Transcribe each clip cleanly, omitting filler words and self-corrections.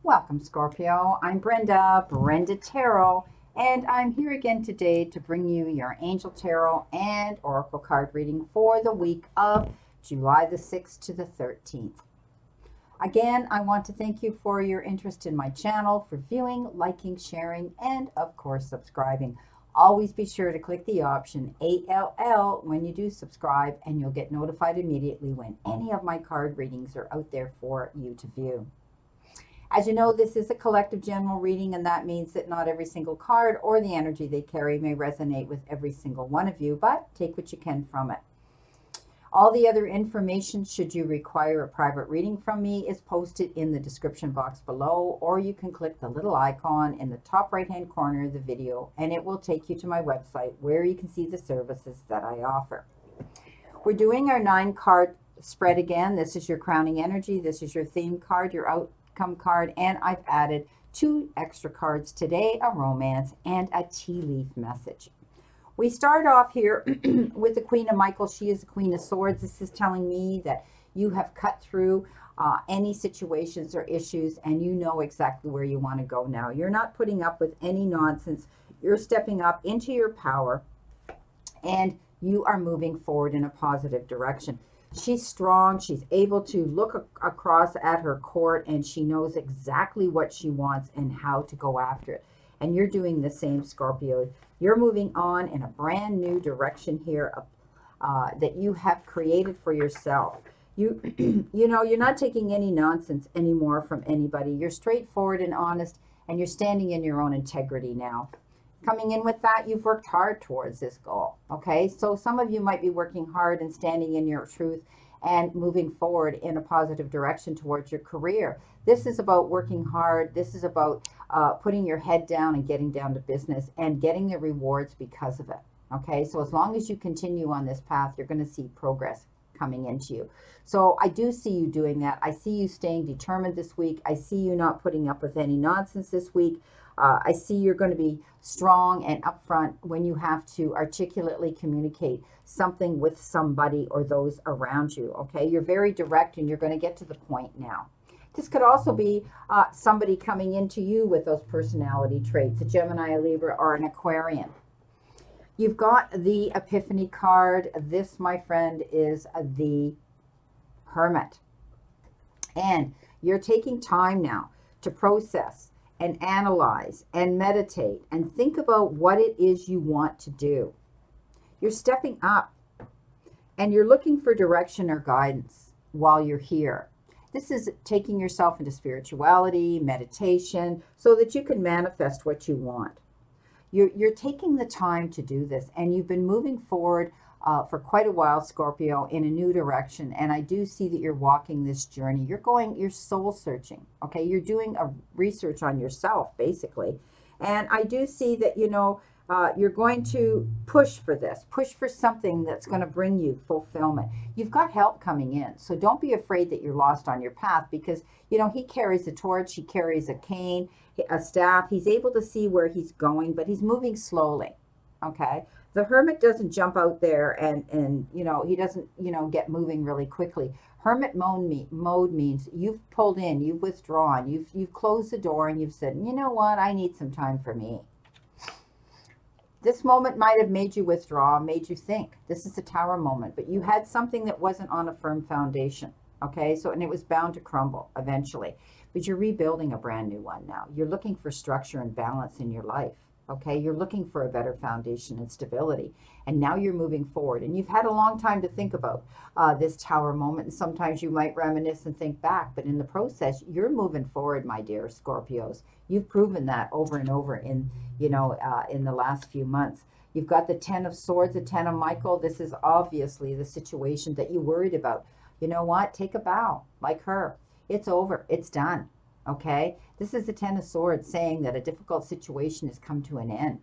Welcome, Scorpio. I'm Brenda, Brenda Tarot, and I'm here again today to bring you your Angel Tarot and Oracle card reading for the week of July the 6th to the 13th. Again, I want to thank you for your interest in my channel, for viewing, liking, sharing, and of course, subscribing. Always be sure to click the option ALL when you do subscribe, and you'll get notified immediately when any of my card readings are out there for you to view. As you know, this is a collective general reading, and that means that not every single card or the energy they carry may resonate with every single one of you, but take what you can from it. All the other information, should you require a private reading from me, is posted in the description box below, or you can click the little icon in the top right-hand corner of the video, and it will take you to my website where you can see the services that I offer. We're doing our 9-card spread again. This is your crowning energy. This is your theme card, your outcome card, and I've added 2 extra cards today, a romance and a tea leaf message. We start off here with the Queen of Michael. She is the Queen of Swords. This is telling me that you have cut through any situations or issues, and you know exactly where you want to go now. You're not putting up with any nonsense. You're stepping up into your power, and you are moving forward in a positive direction. She's strong. She's able to look across at her court, and she knows exactly what she wants and how to go after it. And you're doing the same, Scorpio. You're moving on in a brand new direction here that you have created for yourself. You know, you're not taking any nonsense anymore from anybody. You're straightforward and honest, and you're standing in your own integrity now. Coming in with that, you've worked hard towards this goal, okay? So some of you might be working hard and standing in your truth and moving forward in a positive direction towards your career. This is about working hard. This is about putting your head down and getting down to business and getting the rewards because of it, okay? So as long as you continue on this path, you're going to see progress coming into you. So I do see you doing that. I see you staying determined this week. I see you not putting up with any nonsense this week. I see you're going to be strong and upfront when you have to articulately communicate something with somebody or those around you, okay? You're very direct, and you're going to get to the point now. This could also be somebody coming into you with those personality traits, a Gemini, a Libra, or an Aquarian. You've got the Epiphany card. This, my friend, is the Hermit. And you're taking time now to process and analyze and meditate and think about what it is you want to do. You're stepping up, and you're looking for direction or guidance while you're here. This is taking yourself into spirituality, meditation, so that you can manifest what you want. You're taking the time to do this, and you've been moving forward for quite a while, Scorpio, in a new direction. And I do see that you're walking this journey. You're soul searching, okay? You're doing a research on yourself, basically. And I do see that, you know, you're going to push for this, push for something that's going to bring you fulfillment. You've got help coming in, so don't be afraid that you're lost on your path, because, you know, he carries a torch, he carries a cane, a staff. He's able to see where he's going, but he's moving slowly, okay? The Hermit doesn't jump out there and you know, he doesn't, you know, get moving really quickly. Hermit mode means you've pulled in, you've withdrawn, you've closed the door, and you've said, you know what, I need some time for me. This moment might have made you withdraw, made you think. This is a Tower moment, but you had something that wasn't on a firm foundation, okay? So, and it was bound to crumble eventually, but you're rebuilding a brand new one now. You're looking for structure and balance in your life, okay? You're looking for a better foundation and stability, and now you're moving forward. And you've had a long time to think about this Tower moment, and sometimes you might reminisce and think back, but in the process, you're moving forward, my dear Scorpios. You've proven that over and over in, you know, in the last few months. You've got the 10 of Swords, the 10 of Michael. This is obviously the situation that you worried about. You know what? Take a bow, like her. It's over. It's done. Okay? This is the 10 of Swords saying that a difficult situation has come to an end.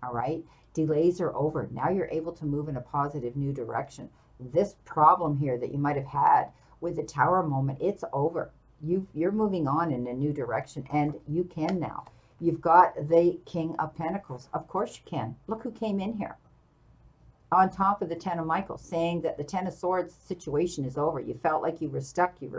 All right? Delays are over. Now you're able to move in a positive new direction. This problem here that you might have had with the Tower moment, it's over. You're moving on in a new direction, and you can now. You've got the King of Pentacles. Of course you can. Look who came in here. on top of the Ten of Michaels, saying that the Ten of Swords situation is over. You felt like you were stuck, you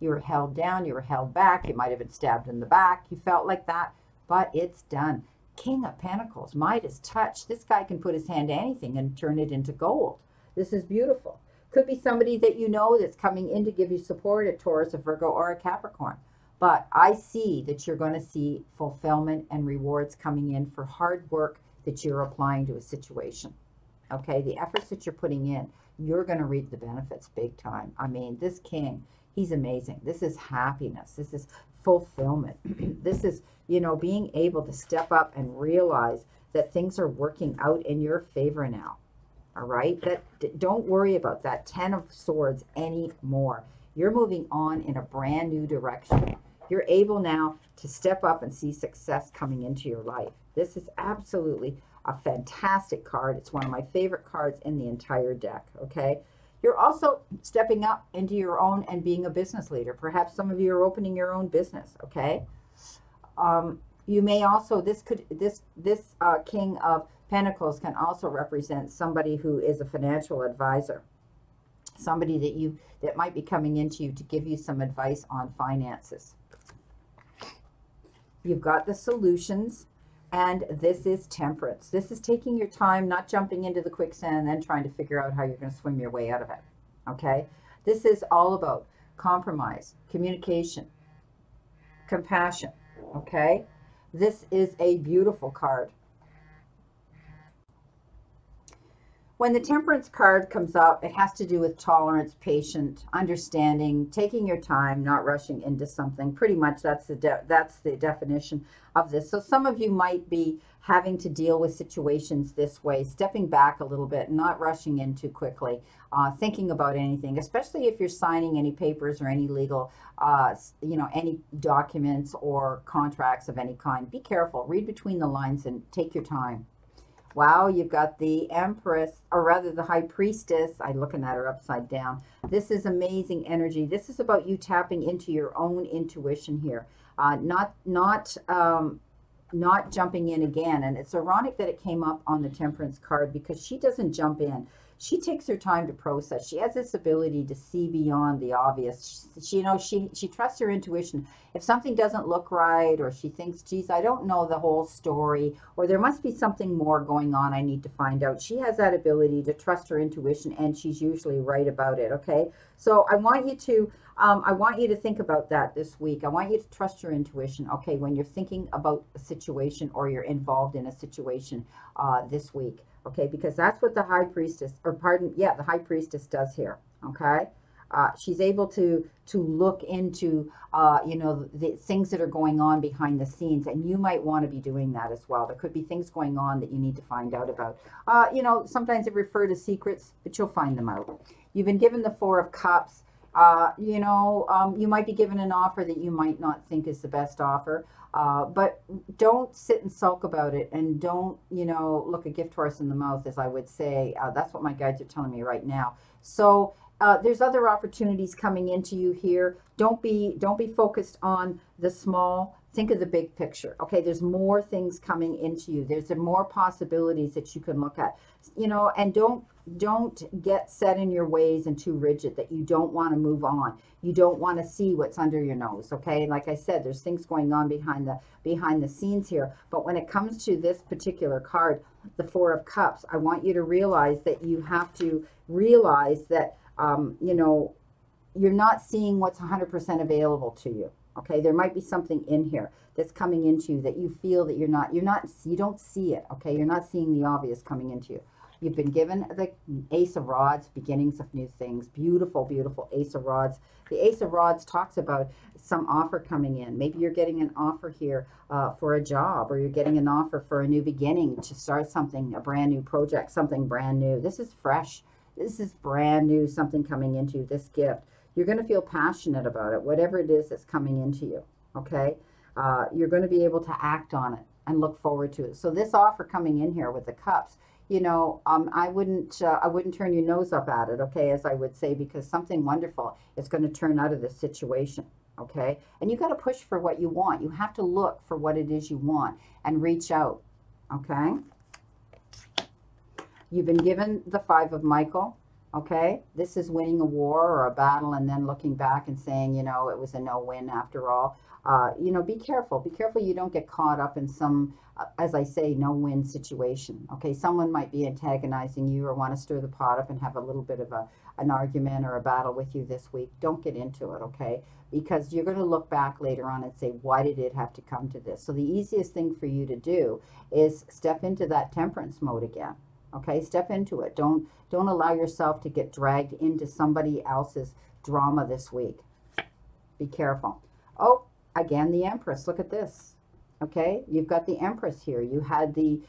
were held down, you were held back, you might have been stabbed in the back, you felt like that, but it's done. King of Pentacles, Midas touch. This guy can put his hand to anything and turn it into gold. This is beautiful. Could be somebody that you know that's coming in to give you support, a Taurus, a Virgo, or a Capricorn. But I see that you're going to see fulfillment and rewards coming in for hard work that you're applying to a situation. Okay, the efforts that you're putting in, you're going to reap the benefits big time. I mean, this king, he's amazing. This is happiness. This is fulfillment. This is, you know, being able to step up and realize that things are working out in your favor now. All right, don't worry about that Ten of Swords anymore. You're moving on in a brand new direction. You're able now to step up and see success coming into your life. This is absolutely a fantastic card. It's one of my favorite cards in the entire deck, okay? You're also stepping up into your own and being a business leader. Perhaps some of you are opening your own business, okay? You may also, this King of Pentacles can also represent somebody who is a financial advisor. Somebody that might be coming into you to give you some advice on finances. You've got the solutions, and this is temperance. This is taking your time, not jumping into the quicksand and then trying to figure out how you're going to swim your way out of it. Okay? This is all about compromise, communication, compassion. Okay? This is a beautiful card. When the Temperance card comes up, it has to do with tolerance, patience, understanding, taking your time, not rushing into something. Pretty much that's the definition of this. So some of you might be having to deal with situations this way, stepping back a little bit, not rushing in too quickly, thinking about anything, especially if you're signing any papers or any legal, you know, any documents or contracts of any kind. Be careful, read between the lines and take your time. Wow, you've got the Empress, or rather the High Priestess. I'm looking at her upside down. This is amazing energy. This is about you tapping into your own intuition here, not jumping in again. And it's ironic that it came up on the Temperance card because she doesn't jump in. She takes her time to process. She has this ability to see beyond the obvious. She, you know, she trusts her intuition. If something doesn't look right, or she thinks, geez, I don't know the whole story, or there must be something more going on I need to find out. She has that ability to trust her intuition, and she's usually right about it, okay? So I want you to think about that this week. I want you to trust your intuition, okay, when you're thinking about a situation or you're involved in a situation this week. Okay, because that's what the High Priestess, or pardon, yeah, the High Priestess does here, okay? She's able to look into, you know, the things that are going on behind the scenes, and you might want to be doing that as well. There could be things going on that you need to find out about. You know, sometimes they refer to secrets, but you'll find them out. You've been given the Four of Cups. You know, you might be given an offer that you might not think is the best offer. But don't sit and sulk about it, and don't, you know, look a gift horse in the mouth, as I would say. That's what my guides are telling me right now. So there's other opportunities coming into you here. Don't be focused on the small. Think of the big picture. Okay, there's more things coming into you. There's more possibilities that you can look at. You know, and don't get set in your ways and too rigid that you don't want to move on. You don't want to see what's under your nose, okay? Like I said, there's things going on behind the scenes here. But when it comes to this particular card, the Four of Cups, I want you to realize that you have to realize that, you know, you're not seeing what's 100% available to you, okay? There might be something in here that's coming into you that you feel that you don't see it, okay? You're not seeing the obvious coming into you. You've been given the Ace of Rods, beginnings of new things. Beautiful, beautiful Ace of Rods. The Ace of Rods talks about some offer coming in. Maybe you're getting an offer here for a job, or you're getting an offer for a new beginning, to start something, a brand new project, something brand new. This is fresh. This is brand new, something coming into you, this gift. You're going to feel passionate about it, whatever it is that's coming into you, okay? You're going to be able to act on it and look forward to it. So this offer coming in here with the cups, you know, I wouldn't turn your nose up at it, okay, as I would say, because something wonderful is going to turn out of this situation, okay? And you got to push for what you want. You have to look for what it is you want and reach out, okay? You've been given the Five of Michael. Okay, this is winning a war or a battle and then looking back and saying, you know, it was a no-win after all. You know, be careful. Be careful you don't get caught up in some, as I say, no-win situation. Okay, someone might be antagonizing you or want to stir the pot up and have a little bit of an argument or a battle with you this week. Don't get into it, okay? Because you're going to look back later on and say, why did it have to come to this? So the easiest thing for you to do is step into that temperance mode again. Okay, step into it. Don't allow yourself to get dragged into somebody else's drama this week. Be careful. Oh, again, the Empress. Look at this. Okay, you've got the Empress here. You had the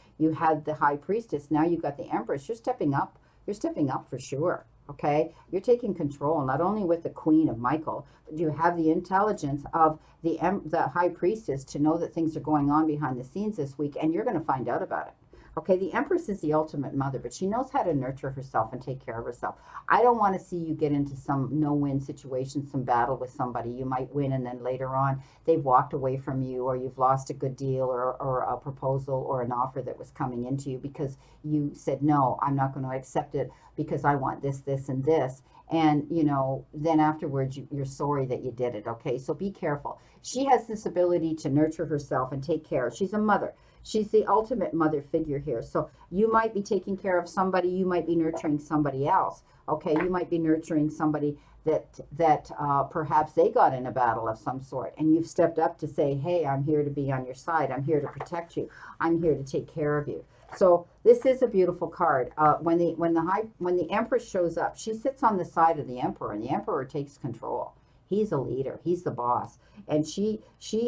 High Priestess. Now you've got the Empress. You're stepping up. You're stepping up for sure. Okay, you're taking control not only with the Queen of Michael, but you have the intelligence of the High Priestess to know that things are going on behind the scenes this week, and you're going to find out about it. Okay, the Empress is the ultimate mother, but she knows how to nurture herself and take care of herself. I don't want to see you get into some no-win situation, some battle with somebody. You might win, and then later on, they've walked away from you, or you've lost a good deal or a proposal or an offer that was coming into you because you said, no, I'm not going to accept it because I want this, this, and this. And, you know, then afterwards, you're sorry that you did it, okay? So be careful. She has this ability to nurture herself and take care. She's a mother. She's the ultimate mother figure here. So you might be taking care of somebody. You might be nurturing somebody else. Okay, you might be nurturing somebody that perhaps they got in a battle of some sort, and you've stepped up to say, hey, I'm here to be on your side. I'm here to protect you. I'm here to take care of you. So this is a beautiful card. When the Empress shows up, she sits on the side of the Emperor, and the Emperor takes control. He's a leader. He's the boss. And she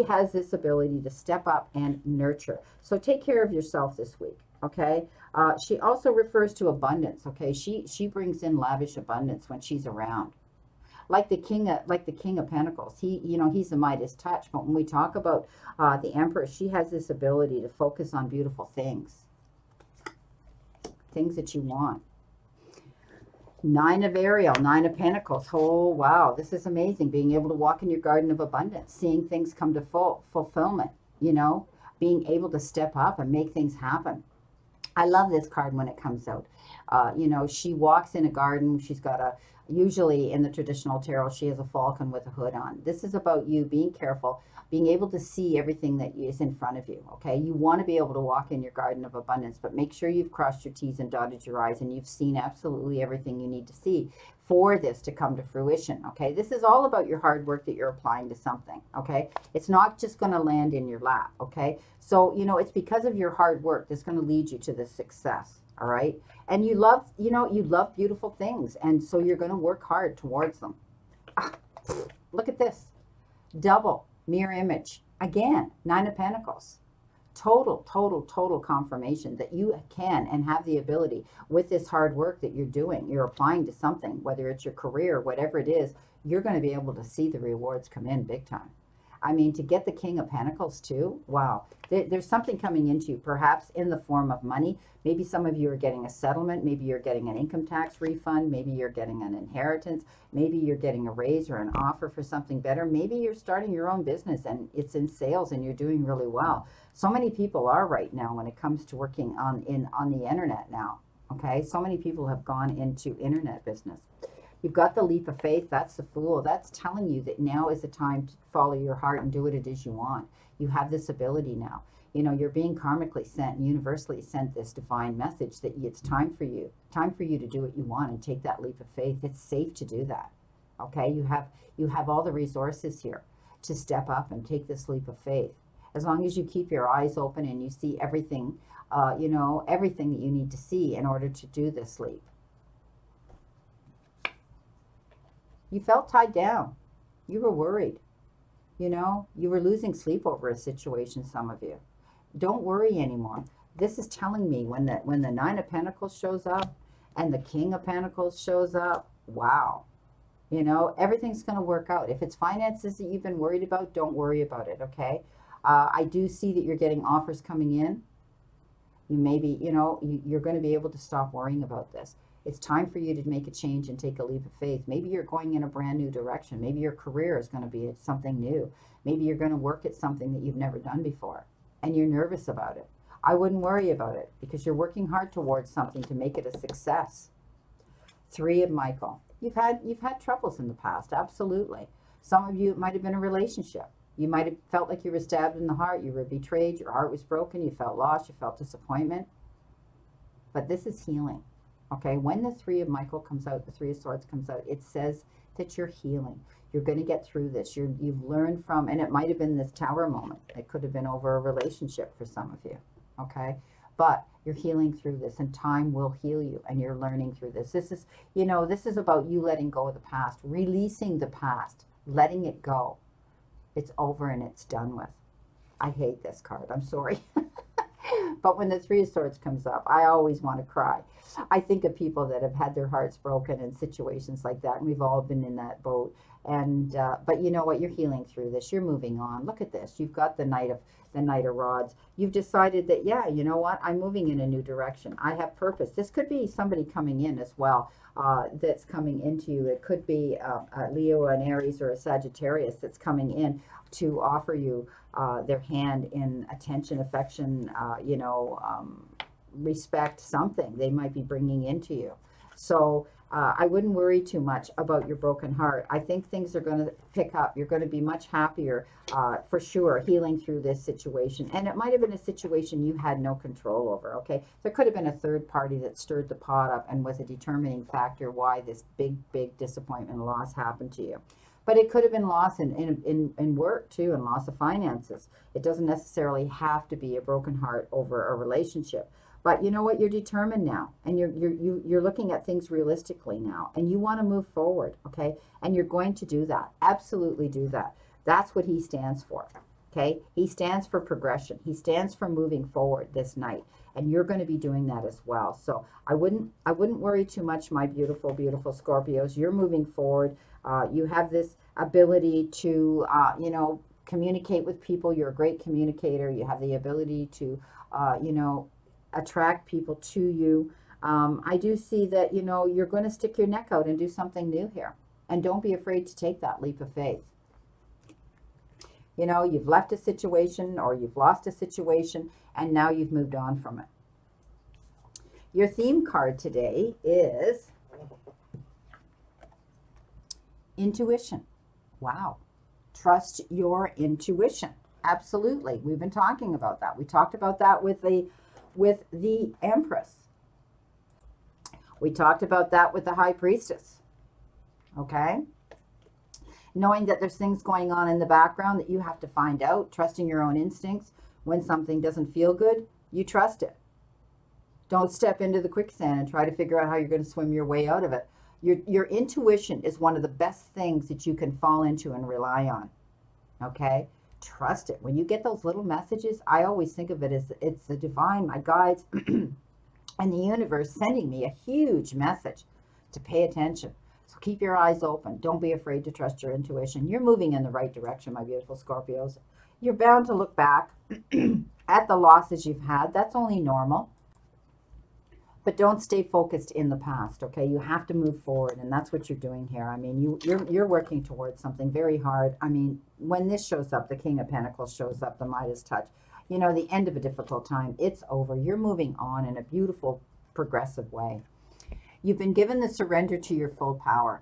has this ability to step up and nurture. So take care of yourself this week, okay? She also refers to abundance, okay? She brings in lavish abundance when she's around. Like the King of Pentacles. He's the Midas touch. But when we talk about the Empress, she has this ability to focus on beautiful things. Things that you want. Nine of Ariel, Nine of Pentacles. Oh, wow. This is amazing. Being able to walk in your garden of abundance, seeing things come to fulfillment, you know, being able to step up and make things happen. I love this card when it comes out. You know, she walks in a garden. She's got usually in the traditional tarot, she has a falcon with a hood on. This is about you being careful, being able to see everything that is in front of you, okay? You want to be able to walk in your garden of abundance, but make sure you've crossed your T's and dotted your I's and you've seen absolutely everything you need to see for this to come to fruition, okay? This is all about your hard work that you're applying to something, okay? It's not just going to land in your lap, okay? So, you know, it's because of your hard work that's going to lead you to this success, all right? And you love beautiful things, and so you're going to work hard towards them. Look at this. Double mirror image. Again, Nine of Pentacles. Total confirmation that you can and have the ability with this hard work that you're doing, you're applying to something, whether it's your career, whatever it is, you're going to be able to see the rewards come in big time. I mean, to get the King of Pentacles too, wow. There's something coming into you, perhaps in the form of money. Maybe some of you are getting a settlement. Maybe you're getting an income tax refund. Maybe you're getting an inheritance. Maybe you're getting a raise or an offer for something better. Maybe you're starting your own business and it's in sales and you're doing really well. So many people are right now when it comes to working on the internet now, okay? So many people have gone into internet business. You've got the leap of faith. That's the Fool. That's telling you that now is the time to follow your heart and do what it is you want. You have this ability now. You know, you're being karmically sent, universally sent this divine message that it's time for you to do what you want and take that leap of faith. It's safe to do that. Okay, you have all the resources here to step up and take this leap of faith. As long as you keep your eyes open and you see everything, you know, everything that you need to see in order to do this leap. You felt tied down. You were worried. You know, you were losing sleep over a situation, some of you. Don't worry anymore. This is telling me when the Nine of Pentacles shows up and the King of Pentacles shows up, wow. You know, everything's going to work out. If it's finances that you've been worried about, don't worry about it, okay? I do see that you're getting offers coming in. You maybe, you know, you're going to be able to stop worrying about this. It's time for you to make a change and take a leap of faith. Maybe you're going in a brand new direction. Maybe your career is going to be something new. Maybe you're going to work at something that you've never done before and you're nervous about it. I wouldn't worry about it because you're working hard towards something to make it a success. 3 of Michael. You've had troubles in the past, absolutely. Some of you, it might have been a relationship. You might have felt like you were stabbed in the heart, you were betrayed, your heart was broken, you felt lost, you felt disappointment. But this is healing, okay? When the 3 of Michael comes out, the 3 of Swords comes out, it says that you're healing. You're going to get through this. You've learned from, and it might have been this Tower moment. It could have been over a relationship for some of you, okay? But you're healing through this, and time will heal you, and you're learning through this. This is, you know, this is about you letting go of the past, releasing the past, letting it go. It's over and it's done with. I hate this card. I'm sorry. But when the 3 of Swords comes up, I always want to cry. I think of people that have had their hearts broken in situations like that, and we've all been in that boat. And but you know what? You're healing through this. You're moving on. Look at this. You've got the Knight of Rods. You've decided that, yeah, you know what? I'm moving in a new direction. I have purpose. This could be somebody coming in as well. That's coming into you. It could be a Leo, an Aries, or a Sagittarius that's coming in to offer you their hand in attention, affection, you know, respect, something they might be bringing into you. So I wouldn't worry too much about your broken heart. I think things are going to pick up. You're going to be much happier for sure, healing through this situation. And it might have been a situation you had no control over, okay? There could have been a third party that stirred the pot up and was a determining factor why this big disappointment and loss happened to you. But it could have been loss in work too, and loss of finances. It doesn't necessarily have to be a broken heart over a relationship. But you know what? You're determined now, and you're looking at things realistically now, and you want to move forward, okay? And you're going to do that. Absolutely do that. That's what he stands for, okay? He stands for progression. He stands for moving forward this night, and you're going to be doing that as well. So I wouldn't worry too much, my beautiful, beautiful Scorpios. You're moving forward. You have this ability to, you know, communicate with people. You're a great communicator. You have the ability to, you know, attract people to you. I do see that, you know, you're going to stick your neck out and do something new here. And don't be afraid to take that leap of faith. You know, you've left a situation or you've lost a situation and now you've moved on from it. Your theme card today is intuition. Wow. Trust your intuition. Absolutely. We've been talking about that. We talked about that with the Empress. We talked about that with the High Priestess. Okay? Knowing that there's things going on in the background that you have to find out, trusting your own instincts. When something doesn't feel good, you trust it. Don't step into the quicksand and try to figure out how you're going to swim your way out of it. Your intuition is one of the best things that you can fall into and rely on. Okay? Trust it. When you get those little messages, I always think of it as it's the divine, my guides, and the universe sending me a huge message to pay attention. So keep your eyes open. Don't be afraid to trust your intuition. You're moving in the right direction, my beautiful Scorpios. You're bound to look back at the losses you've had. That's only normal. But don't stay focused in the past, okay? You have to move forward, and that's what you're doing here. I mean, you're working towards something very hard. I mean, when this shows up, the King of Pentacles shows up, the Midas touch, you know, the end of a difficult time, it's over. You're moving on in a beautiful, progressive way. You've been given the surrender to your full power.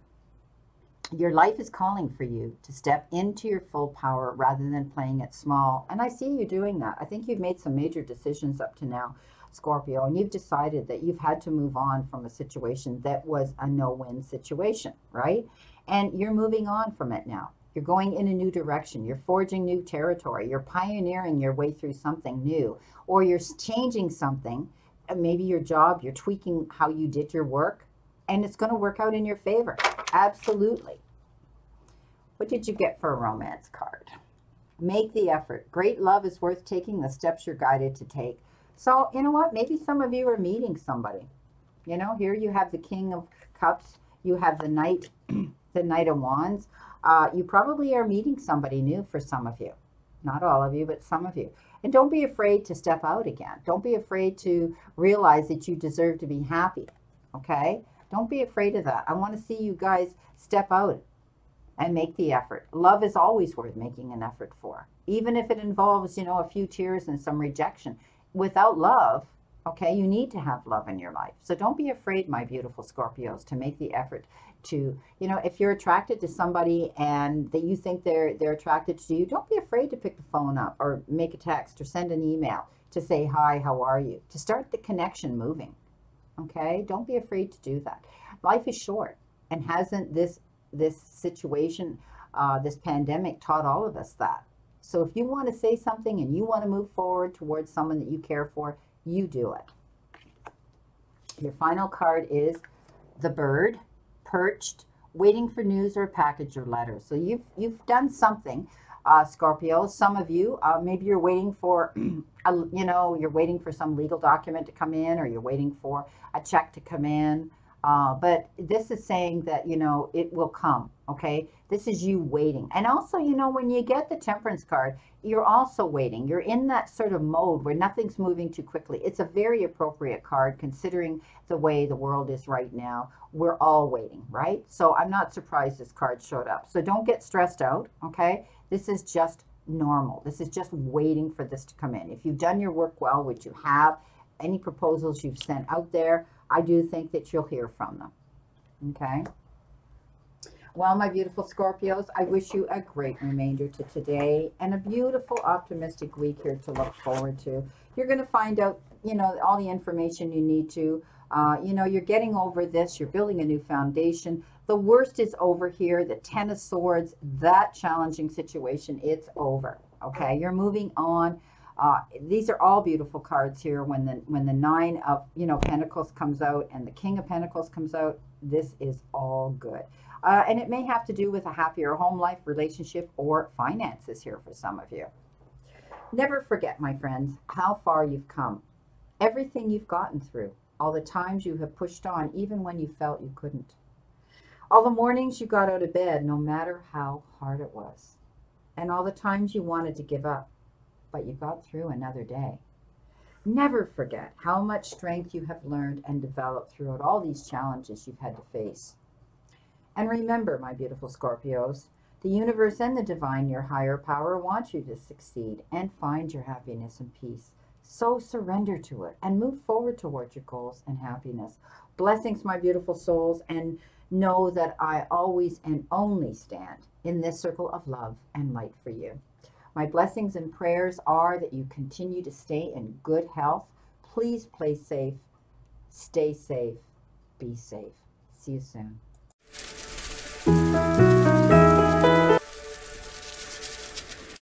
Your life is calling for you to step into your full power rather than playing it small. And I see you doing that. I think you've made some major decisions up to now, Scorpio, and you've decided that you've had to move on from a situation that was a no-win situation, right? And you're moving on from it now. You're going in a new direction. You're forging new territory. You're pioneering your way through something new, or you're changing something, maybe your job, you're tweaking how you did your work, and it's going to work out in your favor. Absolutely. What did you get for a romance card? Make the effort. Great love is worth taking the steps you're guided to take. So, you know what? Maybe some of you are meeting somebody. You know, here you have the King of Cups. You have the Knight of Wands. You probably are meeting somebody new for some of you. Not all of you, but some of you. And don't be afraid to step out again. Don't be afraid to realize that you deserve to be happy. Okay? Don't be afraid of that. I want to see you guys step out and make the effort. Love is always worth making an effort for. Even if it involves, you know, a few tears and some rejection. without love, okay, you need to have love in your life. So don't be afraid, my beautiful Scorpios, to make the effort to, you know, if you're attracted to somebody and that you think they're attracted to you, don't be afraid to pick the phone up or make a text or send an email to say, hi, how are you? To start the connection moving, okay? Don't be afraid to do that. Life is short, and hasn't this situation, this pandemic taught all of us that? So if you want to say something and you want to move forward towards someone that you care for, you do it. Your final card is the bird, perched, waiting for news or a package or letter. So you've done something, Scorpio. Some of you, maybe you're waiting for, you're waiting for some legal document to come in, or you're waiting for a check to come in. But this is saying that, you know, it will come, okay? This is you waiting. And also, you know, when you get the Temperance card, you're also waiting. You're in that sort of mode where nothing's moving too quickly. It's a very appropriate card considering the way the world is right now. We're all waiting, right? So I'm not surprised this card showed up. So don't get stressed out, okay? This is just normal. This is just waiting for this to come in. If you've done your work well, which you have, any proposals you've sent out there, I do think that you'll hear from them. Okay. Well, my beautiful Scorpios, I wish you a great remainder to today and a beautiful, optimistic week here to look forward to. You're going to find out, you know, all the information you need to. You know, you're getting over this. You're building a new foundation. The worst is over here. The Ten of Swords, that challenging situation, it's over. Okay. You're moving on. These are all beautiful cards here. When the Nine of, you know, Pentacles comes out and the King of Pentacles comes out, this is all good. And it may have to do with a happier home life, relationship, or finances here for some of you. Never forget, my friends, how far you've come. Everything you've gotten through. All the times you have pushed on, even when you felt you couldn't. All the mornings you got out of bed, no matter how hard it was. And all the times you wanted to give up, but you got through another day. Never forget how much strength you have learned and developed throughout all these challenges you've had to face. And remember, my beautiful Scorpios, the universe and the divine, your higher power, want you to succeed and find your happiness and peace. So surrender to it and move forward towards your goals and happiness. Blessings, my beautiful souls, and know that I always and only stand in this circle of love and light for you. My blessings and prayers are that you continue to stay in good health. Please play safe, stay safe, be safe. See you soon.